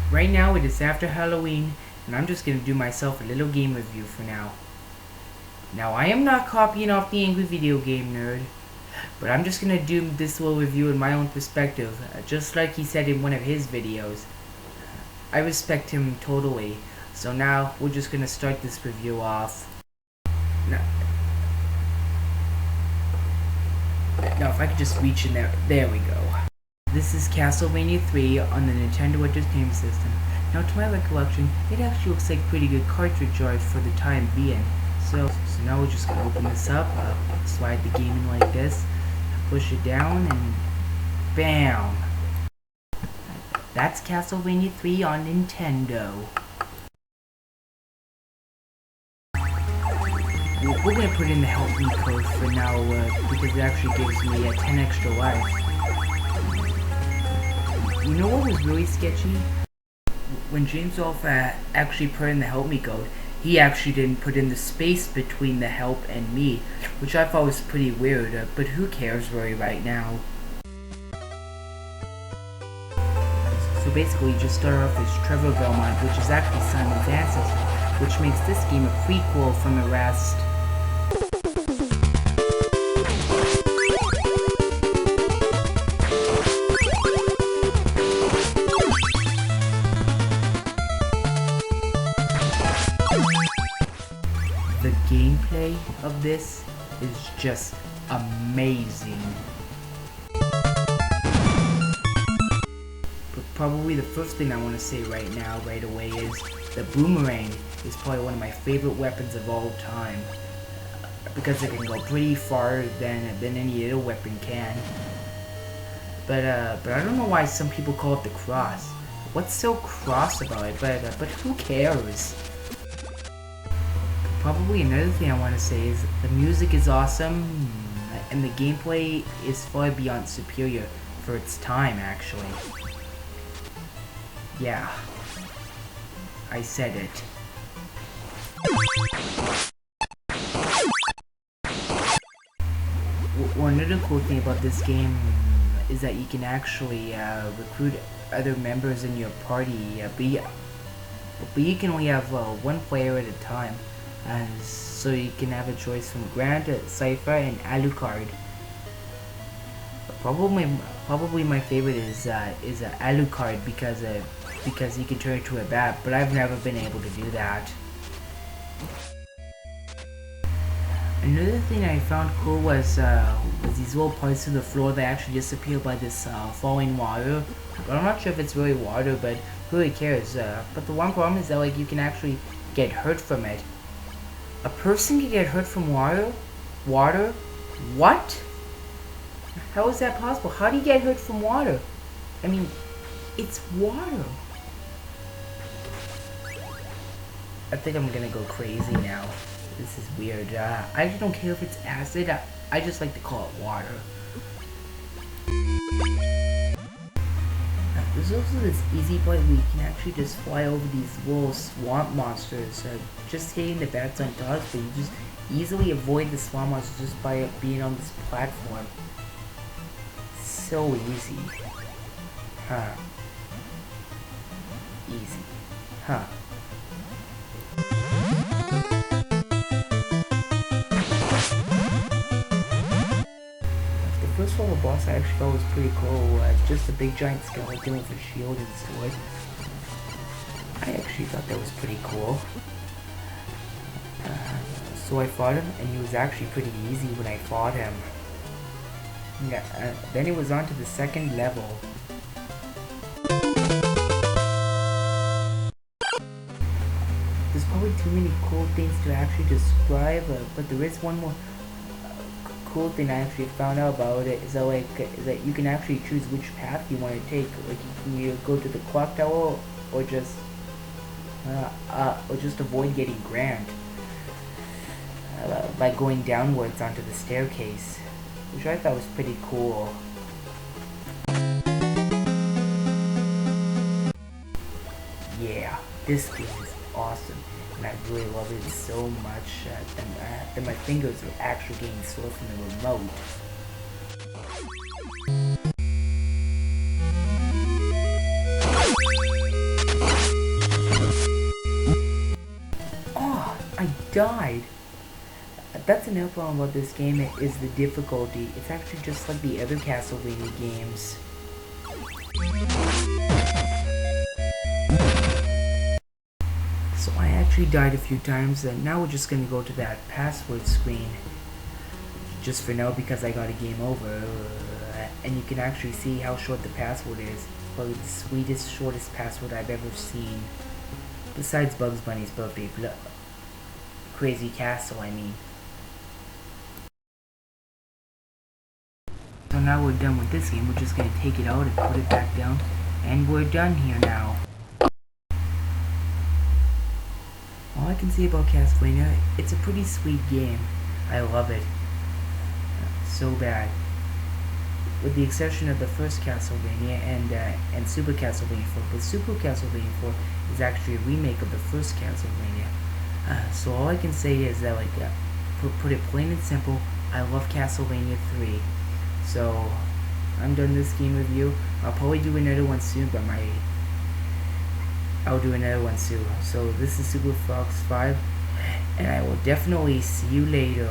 Right now it is after Halloween, and I'm just gonna do myself a little game review for now. Now I am not copying off the Angry Video Game Nerd, but I'm just gonna do this little review in my own perspective, just like he said in one of his videos. I respect him totally, so now we're just gonna start this review off. Now if I could just reach in there we go. This is Castlevania 3 on the Nintendo Entertainment System. Now to my recollection, it actually looks like pretty good cartridge art for the time being. So now we're just gonna open this up, slide the game in like this, push it down, and bam! That's Castlevania 3 on Nintendo. We're gonna put in the help me code for now, because it actually gives me 10 extra life. You know what was really sketchy? When James Rolfe actually put in the help me code, he actually didn't put in the space between the help and me, which I thought was pretty weird, but who cares really right now. So basically you just start off as Trevor Belmont, which is actually Simon's ancestor, which makes this game a prequel from the rest. The gameplay of this is just amazing. But probably the first thing I want to say right away is the boomerang is probably one of my favorite weapons of all time. Because it can go pretty far than any other weapon can. But I don't know why some people call it the cross. What's so cross about it? But who cares? Probably another thing I want to say is the music is awesome, and the gameplay is far beyond superior for its time, actually. Yeah, I said it. One other cool thing about this game is that you can actually recruit other members in your party, but you can only have one player at a time. So you can have a choice from Grant, Cypher, and Alucard. Probably my favorite is Alucard because he can turn into a bat, but I've never been able to do that. Another thing I found cool was these little parts of the floor that actually disappear by this falling water. But I'm not sure if it's really water, but who really cares? But the one problem is that you can actually get hurt from it. A person can get hurt from water? Water? What? How is that possible? How do you get hurt from water? I mean, it's water. I think I'm gonna go crazy now. This is weird. I just don't care if it's acid. I just like to call it water. There's also this easy point where you can actually just fly over these little swamp monsters, just hitting the bats on dogs, but you just easily avoid the swamp monsters just by being on this platform. So easy. Huh. Easy. Huh. The first level boss I actually thought was pretty cool, just a big giant skeleton with a shield and sword. I actually thought that was pretty cool. So I fought him, and he was actually pretty easy when I fought him. Yeah, then it was on to the second level. There's probably too many cool things to actually describe, but there is one more cool thing I actually found out about it is that you can actually choose which path you want to take. Like you can either go to the clock tower or just avoid getting Grant by going downwards onto the staircase, which I thought was pretty cool. Yeah, this game is awesome, and I really love it so much that my fingers are actually getting sore from the remote. died. That's another problem about this game is the difficulty. It's actually just like the other Castlevania games. So I actually died a few times, and now we're just gonna go to that password screen. Just for now, because I got a game over. And you can actually see how short the password is. Probably the sweetest, shortest password I've ever seen. Besides Bugs Bunny's birthday. Crazy Castle, I mean. So now we're done with this game. We're just gonna take it out and put it back down. And we're done here now. All I can say about Castlevania, it's a pretty sweet game. I love it. So bad. With the exception of the first Castlevania and Super Castlevania 4. But Super Castlevania 4 is actually a remake of the first Castlevania. So all I can say is that, like, put it plain and simple, I love Castlevania 3. So I'm done this game review. I'll probably do another one soon, but I'll do another one soon. So this is SUPERFOX5, and I will definitely see you later.